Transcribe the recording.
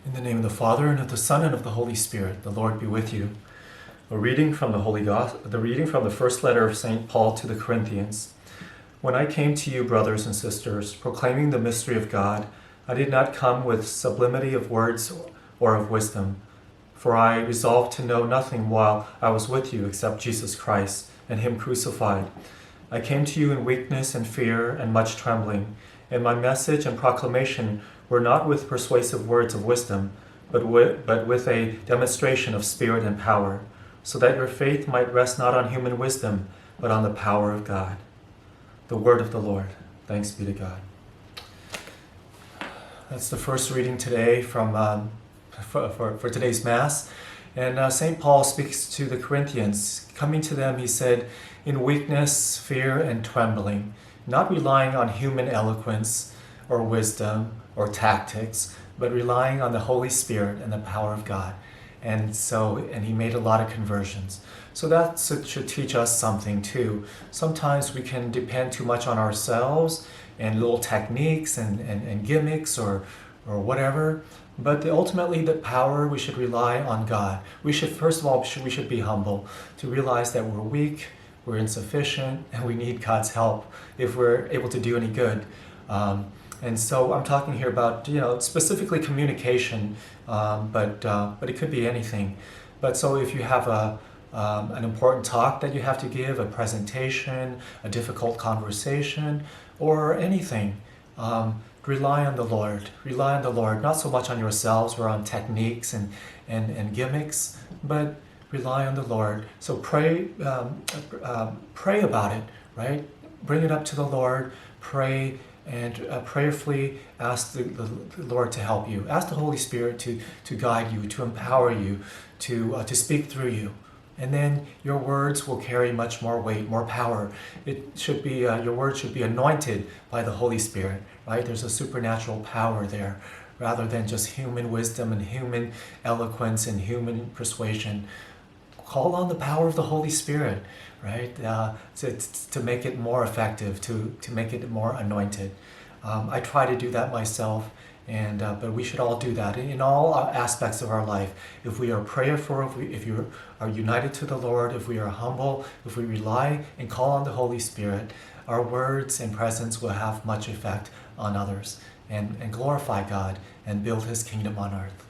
In the name of the Father, and of the Son, and of the Holy Spirit, the Lord be with you. A reading from the reading from the first letter of St. Paul to the Corinthians. When I came to you, brothers and sisters, proclaiming the mystery of God, I did not come with sublimity of words or of wisdom, for I resolved to know nothing while I was with you except Jesus Christ and Him crucified. I came to you in weakness and fear and much trembling, and my message and proclamation were not with persuasive words of wisdom, but with a demonstration of spirit and power, so that your faith might rest not on human wisdom, but on the power of God. The word of the Lord. Thanks be to God. That's the first reading today from for today's Mass. And St. Paul speaks to the Corinthians. Coming to them, he said, in weakness, fear, and trembling, not relying on human eloquence or wisdom or tactics, but relying on the Holy Spirit and the power of God. And he made a lot of conversions. So that should teach us something too. Sometimes we can depend too much on ourselves and little techniques and gimmicks or whatever. But ultimately the power, we should rely on God. We should, first of all, we should be humble to realize that we're weak, we're insufficient, and we need God's help if we're able to do any good. And so I'm talking here about, specifically communication, but it could be anything. But so if you have an important talk that you have to give, a presentation, a difficult conversation, or anything, rely on the Lord. Rely on the Lord, not so much on yourselves or on techniques and gimmicks, but rely on the Lord. So pray about it, right? Bring it up to the Lord, pray, and prayerfully ask the Lord to help you. Ask the Holy Spirit to guide you, to empower you, to speak through you. And then your words will carry much more weight, more power. It should be your words should be anointed by the Holy Spirit, right? There's a supernatural power there, rather than just human wisdom and human eloquence and human persuasion. Call on the power of the Holy Spirit, right? To make it more effective, to make it more anointed. I try to do that myself, but we should all do that in all aspects of our life. If we are prayerful, if you are united to the Lord, if we are humble, if we rely and call on the Holy Spirit, our words and presence will have much effect on others and glorify God and build His kingdom on earth.